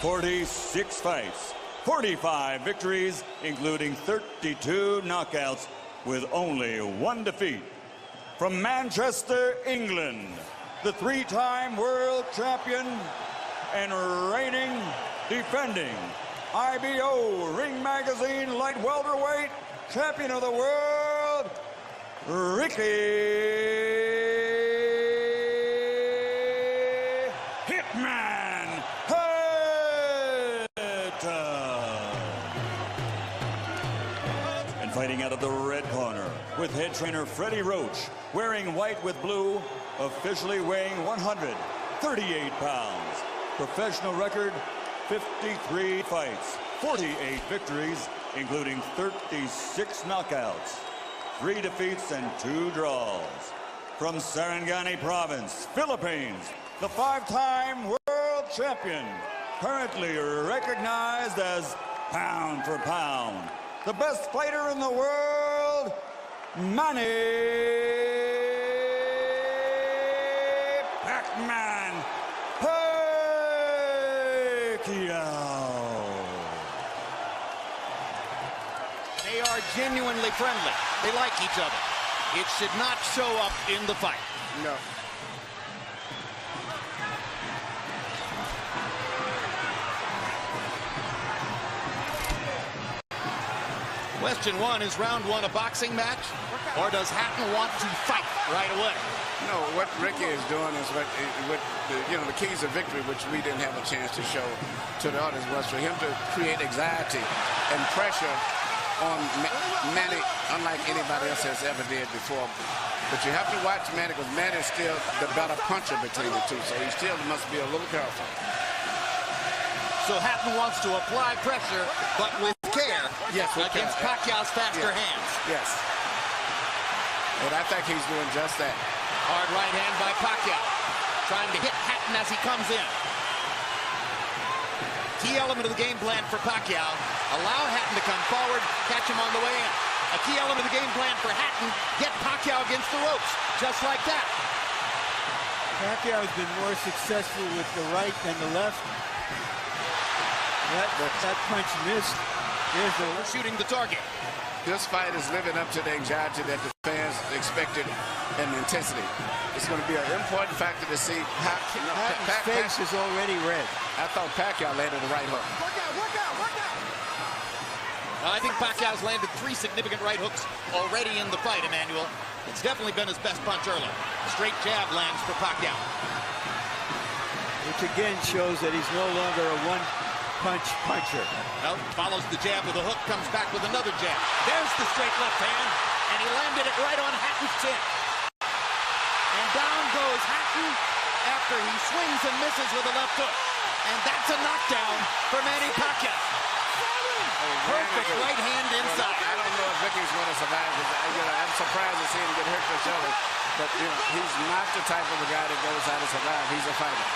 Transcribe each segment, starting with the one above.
46 fights, 45 victories, including 32 knockouts, with only one defeat. From Manchester, England, the three-time world champion and reigning, defending IBO Ring Magazine light welterweight champion of the world, Ricky Hitman Hatton. And fighting out of the red corner with head trainer Freddie Roach, wearing white with blue, officially weighing 138 pounds. Professional record, 53 fights, 48 victories, including 36 knockouts, 3 defeats and 2 draws. From Sarangani Province, Philippines, the 5-time world champion, currently recognized as pound for pound, the best fighter in the world, Manny Pacquiao. They are genuinely friendly. They like each other. It should not show up in the fight. No. Question one, is round one a boxing match? Or does Hatton want to fight right away? No, what Ricky is doing is what the keys of victory, which we didn't have a chance to show to the audience, was for him to create anxiety and pressure on Manny, unlike anybody else has ever did before. But you have to watch Manny, because Manny is still the better puncher between the two, so he still must be a little careful. So Hatton wants to apply pressure, but with care, yes, against Pacquiao's faster hands. Yes. And I think he's doing just that. Hard right hand by Pacquiao, trying to hit Hatton as he comes in. Key element of the game plan for Pacquiao, allow Hatton to come forward, catch him on the way in. A key element of the game plan for Hatton, get Pacquiao against the ropes, just like that. Pacquiao has been more successful with the right than the left. That punch missed. There's the shooting the target. This fight is living up to the anxiety that the fans expected and the intensity. It's going to be an important factor to see. Hatton's face is already red. I thought Pacquiao landed the right hook. Work out. I think Pacquiao's landed 3 significant right hooks already in the fight, Emmanuel. It's definitely been his best punch early. Straight jab lands for Pacquiao. Which again shows that he's no longer a one-punch puncher. Well, follows the jab with a hook, comes back with another jab. There's the straight left hand, and he landed it right on Hatton's chin. And down goes Hatton after he swings and misses with a left hook. And that's a knockdown for Manny Pacquiao. Perfect right hand inside. I don't know if Ricky's going to survive. I'm surprised to see him get hurt for shoulder. But he's not the type of a guy that goes out to survive. He's a fighter.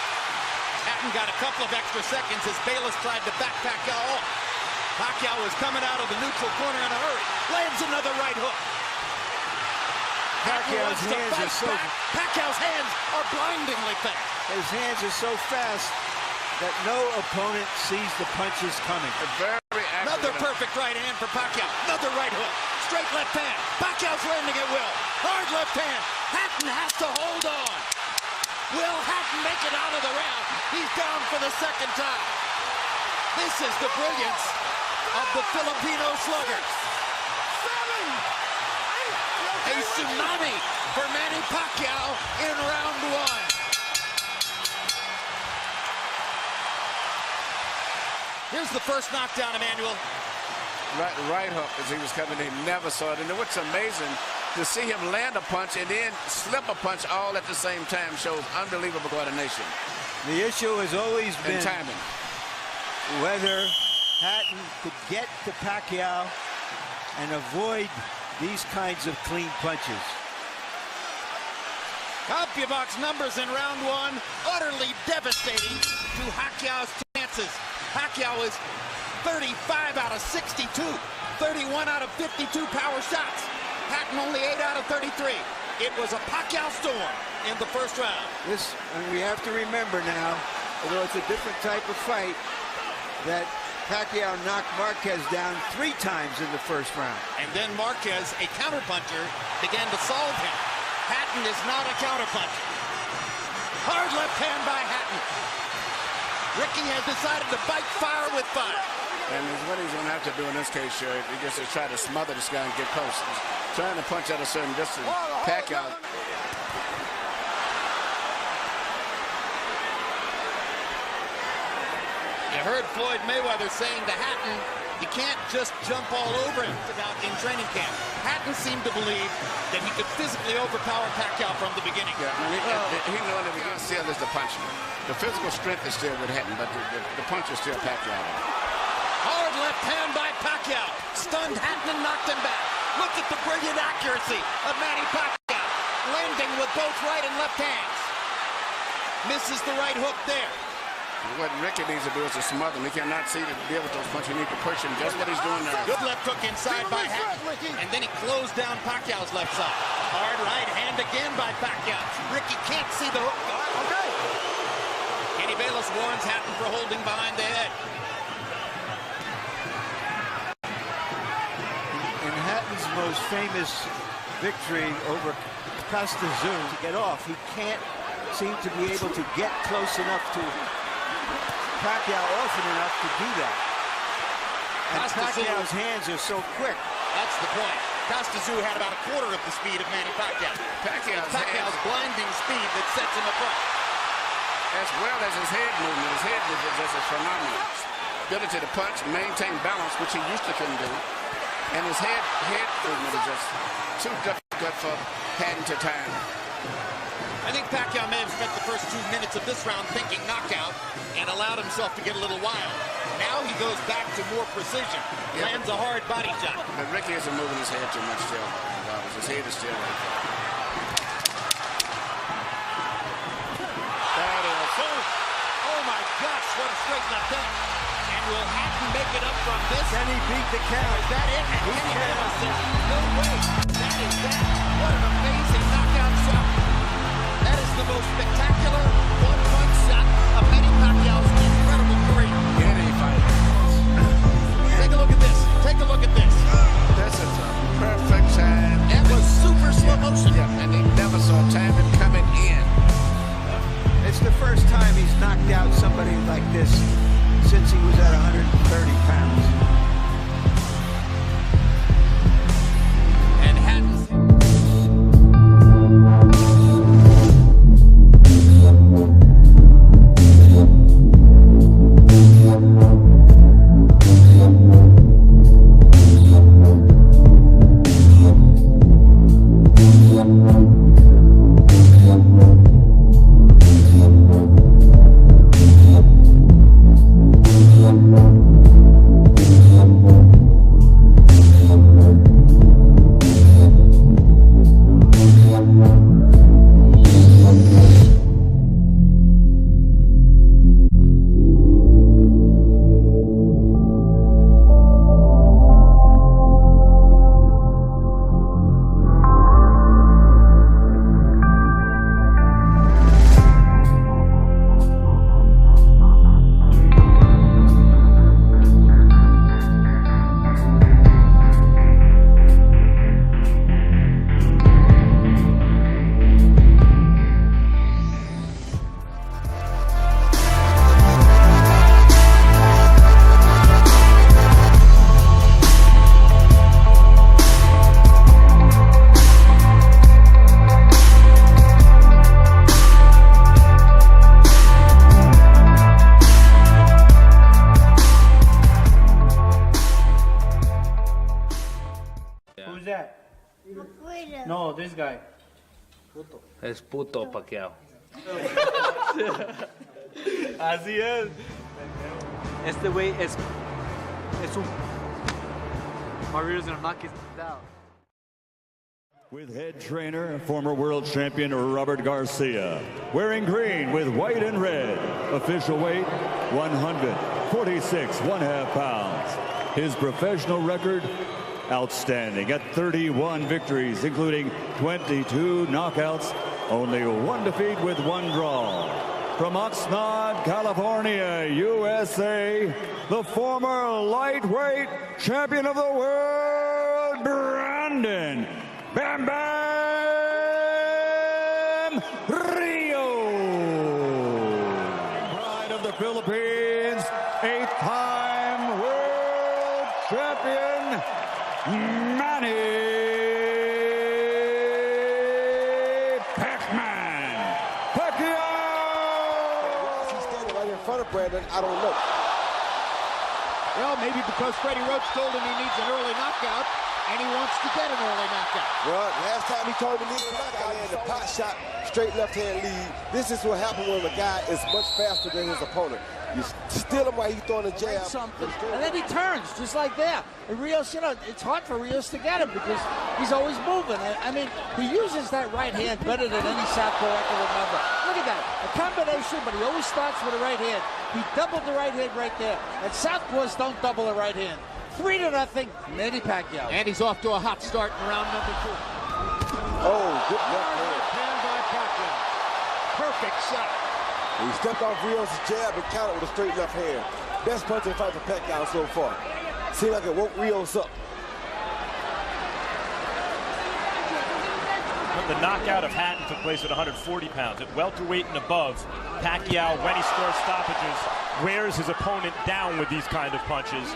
Hatton got a couple of extra seconds as Bayless tried to back Pacquiao off. Pacquiao was coming out of the neutral corner in a hurry. Lands another right hook. Pacquiao's hands are blindingly fast. His hands are so fast that no opponent sees the punches coming. Another perfect right hand for Pacquiao. Another right hook. Straight left hand. Pacquiao's landing at will. Hard left hand. Hatton has to hold on. Will Hatton make it out of the round? He's down for the second time. This is the brilliance of the Filipino sluggers. A tsunami for Manny Pacquiao in round one. Here's the first knockdown, Emmanuel. Right hook as he was coming in. Never saw it. And what's amazing, to see him land a punch and then slip a punch all at the same time shows unbelievable coordination. The issue has always been timing. Whether Hatton could get to Pacquiao and avoid these kinds of clean punches. CompuBox numbers in round one, utterly devastating to Pacquiao's chances. Pacquiao is 35 out of 62, 31 out of 52 power shots. Hatton only 8 out of 33. It was a Pacquiao storm in the first round. And we have to remember now, Although it's a different type of fight, that Pacquiao knocked Marquez down 3 times in the first round. And then Marquez, a counterpuncher, began to solve him. Hatton is not a counterpuncher. Hard left hand by Hatton. Ricky has decided to fight fire with fire. And what he's going to have to do in this case, sure, he just to try to smother this guy and get close. He's trying to punch at a certain distance. Pacquiao. You heard Floyd Mayweather saying to Hatton, you can't just jump all over him in training camp. Hatton seemed to believe that he could physically overpower Pacquiao from the beginning. Yeah, I mean, he knew that he still is the puncher. The physical strength is still with Hatton, but the punch is still Pacquiao. Hard left hand by Pacquiao. Stunned Hatton and knocked him back. Look at the brilliant accuracy of Manny Pacquiao. Landing with both right and left hands. Misses the right hook there. What Ricky needs to do is to smother him. He cannot see to deal with those punches. He needs to push him just what he's doing now. Good left hook inside by Hatton. And then he closed down Pacquiao's left side. Hard right hand again by Pacquiao. Ricky can't see the hook. Okay. Kenny Bayless warns Hatton for holding behind the head. In Hatton's most famous victory over Costa Zoo, to get off, he can't seem to be able to get close enough to Pacquiao often enough to do that. And Pacquiao's hands are so quick. That's the point. Costa Zoo had about a quarter of the speed of Manny Pacquiao. Pacquiao's blinding speed that sets him apart. As well as his head movement. His head movement is just phenomenal. Ability to punch, maintain balance, which he used to couldn't do. And his head movement is just too difficult for Hatton to time. I think Pacquiao may have spent the first 2 minutes of this round thinking knockout and allowed himself to get a little wild. Now he goes back to more precision. Yeah. Lands a hard body shot. But Ricky isn't moving his head too much still. His head is still right there. That is oh my gosh, what a straight left hand. And will Hatton make it up from this? Can he beat the count? Is that it? And Kenny Bayless says, no way. That is that. What an amazing knockout shot. That is the most spectacular one-punch shot of Manny Pacquiao's incredible career. Any fight. Take a look at this. Take a look at this. This is a perfect time. That was super slow motion. Yeah, and he never saw time coming in. It's the first time he's knocked out somebody like this since he was at 130 pounds. And Hatton. No, this guy. Es puto Pacquiao. Así es. Este güey es un... Mario's gonna knock his out. With head trainer, former world champion Robert Garcia. Wearing green with white and red. Official weight, 146 1/2 pounds. His professional record, outstanding at 31 victories, including 22 knockouts, only 1 defeat with 1 draw. From Oxnard, California, USA, the former lightweight champion of the world, Brandon Bam Bam Rios. Pride of the Philippines, 8th-time world champion, Manny. Brandon, I don't know. Well, maybe because Freddie Roach told him he needs an early knockout, and he wants to get an early knockout. Well, last time he told him he needed a knockout, and the pot shot, straight left-hand lead. This is what happens when a guy is much faster than his opponent. You steal him while he's throwing a jab. And then he turns, just like that. And Rios, you know, it's hard for Rios to get him because he's always moving. I mean, he uses that right hand better than any southpaw I can remember. Look at that. A combination, but he always starts with a right hand. He doubled the right hand right there. And southpaws don't double the right hand. 3-0, Manny Pacquiao. And he's off to a hot start in round number 2. Oh, good left hand. By Pacquiao. Perfect shot. He stepped off Rios' jab and countered with a straight left hand. Best punch in the fight for Pacquiao so far. Seemed like it woke Rios up. The knockout of Hatton took place at 140 pounds. At welterweight and above, Pacquiao, when he scores stoppages, wears his opponent down with these kind of punches.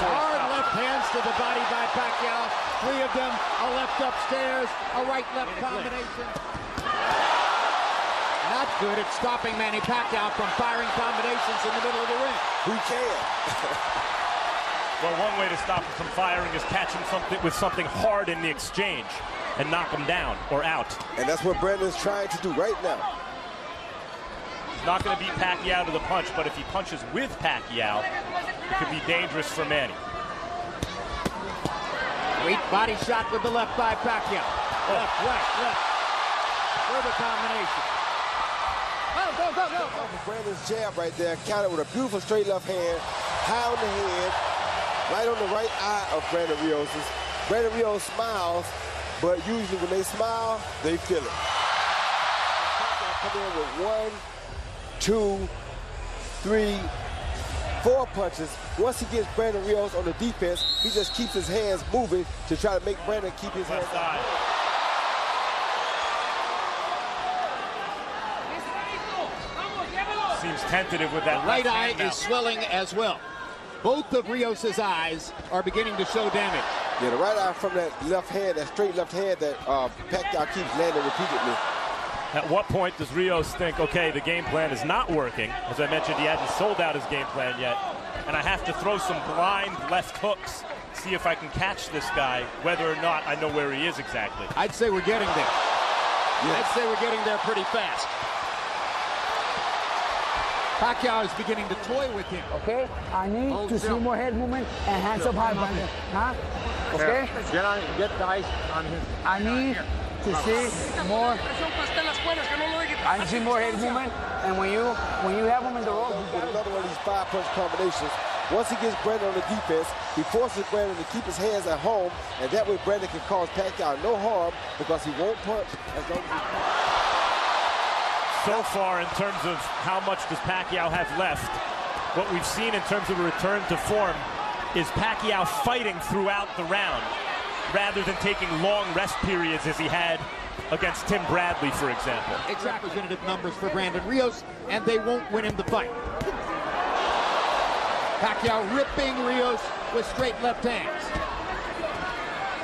Hard left hands to the body by Pacquiao. 3 of them, a left upstairs, a right-left combination. Not good at stopping Manny Pacquiao from firing combinations in the middle of the ring. Who can? Well, one way to stop him from firing is catching something with something hard in the exchange and knock him down or out. And that's what Brandon's trying to do right now. He's not going to beat Pacquiao to the punch, but if he punches with Pacquiao, it could be dangerous for Manny. Great body shot with the left by Pacquiao. Left, right, left. Further combination. Go. Brandon's jab right there, countered with a beautiful straight left hand, high on the head, right on the right eye of Brandon Rios's. Brandon Rios smiles, but usually when they smile, they feel it. Come in with 1, 2, 3, 4 punches. Once he gets Brandon Rios on the defense, he just keeps his hands moving to try to make Brandon keep his hands up. Seems tentative with that right eye is swelling as well. Both of Rios' eyes are beginning to show damage. Yeah, the right eye from that left hand, that straight left hand that Pacquiao keeps landing repeatedly. At what point does Rios think, okay, the game plan is not working? As I mentioned, he hasn't sold out his game plan yet. And I have to throw some blind left hooks, see if I can catch this guy, whether or not I know where he is exactly. I'd say we're getting there. Yes. I'd say we're getting there pretty fast. Pacquiao is beginning to toy with him. Okay, I need to see more head movement and hands up high, Brandon. Huh? Okay? Get the eyes on him. I need to see more. I need to see more head movement, and when you have him in the rope, with another one of these 5-punch combinations. Once he gets Brandon on the defense, he forces Brandon to keep his hands at home, and that way Brandon can cause Pacquiao no harm because he won't punch as long as he So far, in terms of how much does Pacquiao have left, what we've seen in terms of a return to form is Pacquiao fighting throughout the round rather than taking long rest periods as he had against Tim Bradley, for example. It's representative numbers for Brandon Rios, and they won't win him the fight. Pacquiao ripping Rios with straight left hands.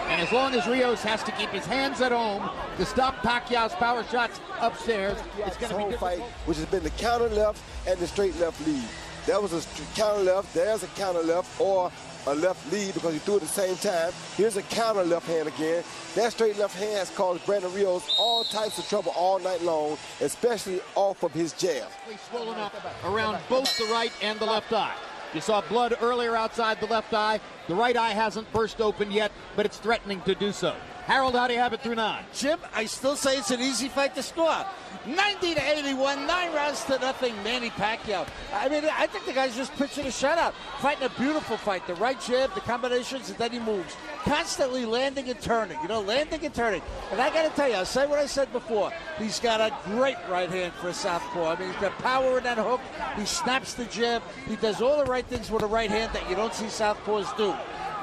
And as long as Rios has to keep his hands at home to stop Pacquiao's power shots upstairs, it's going to be difficult. Fight, which has been the counter left and the straight left lead. That was a counter left, there's a counter left, or a left lead because he threw it at the same time. Here's a counter left hand again. That straight left hand has caused Brandon Rios all types of trouble all night long, especially off of his jab. Swollen up around both the right and the left eye. You saw blood earlier outside the left eye. The right eye hasn't burst open yet, but it's threatening to do so. Harold, how do you have it through 9? Jim, I still say it's an easy fight to score. 90-81, 9 rounds to nothing, Manny Pacquiao. I mean, I think the guy's just pitching a shutout. Fighting a beautiful fight. The right jab, the combinations, and then he moves. Constantly landing and turning, landing and turning. And I got to tell you, I'll say what I said before. He's got a great right hand for a southpaw. I mean, he's got power in that hook. He snaps the jab. He does all the right things with a right hand that you don't see southpaws do.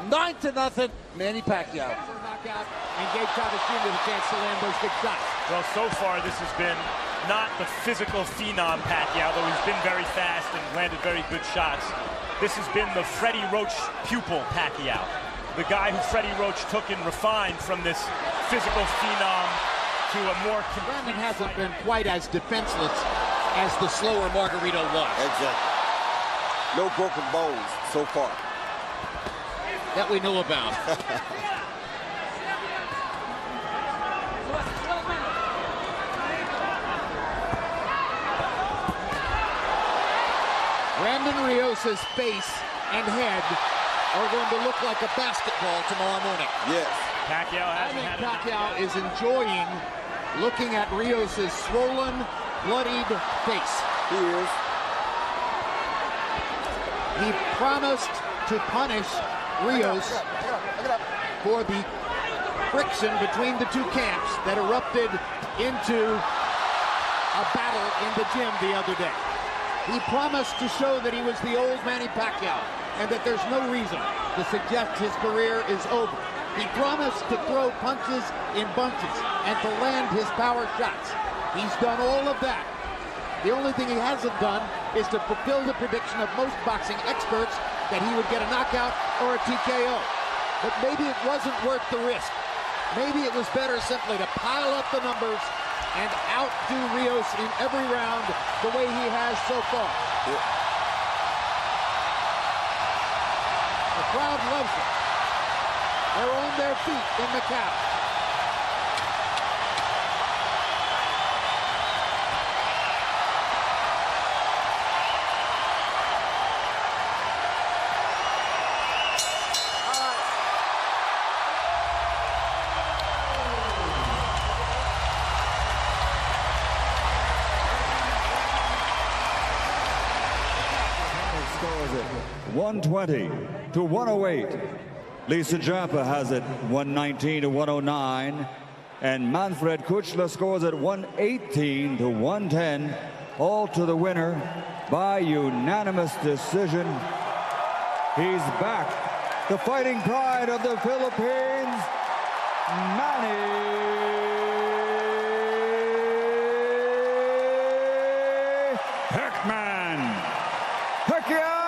9-0, Manny Pacquiao. Knockout and gave Chavez Jr. the chance to land those big shots. Well, so far this has been not the physical phenom Pacquiao, though he's been very fast and landed very good shots. This has been the Freddie Roach pupil Pacquiao, the guy who Freddie Roach took and refined from this physical phenom to a more Brandon hasn't been quite as defenseless as the slower Margarito was. Exactly. No broken bones so far. That we know about. Brandon Rios' face and head are going to look like a basketball tomorrow morning. Yes. Pacquiao hasn't I had think Pacquiao is enjoying looking at Rios' swollen, bloodied face. He is. He promised to punish Rios for the friction between the two camps that erupted into a battle in the gym the other day. He promised to show that he was the old Manny Pacquiao and that there's no reason to suggest his career is over. He promised to throw punches in bunches and to land his power shots. He's done all of that. The only thing he hasn't done is to fulfill the prediction of most boxing experts that he would get a knockout or a TKO. But maybe it wasn't worth the risk. Maybe it was better simply to pile up the numbers and outdo Rios in every round the way he has so far. The crowd loves it. They're on their feet in Macau. Scores it 120-108. Lisa Jaffa has it 119-109. And Manfred Kuchler scores it 118-110. All to the winner by unanimous decision. He's back. The fighting pride of the Philippines, Manny Pacquiao.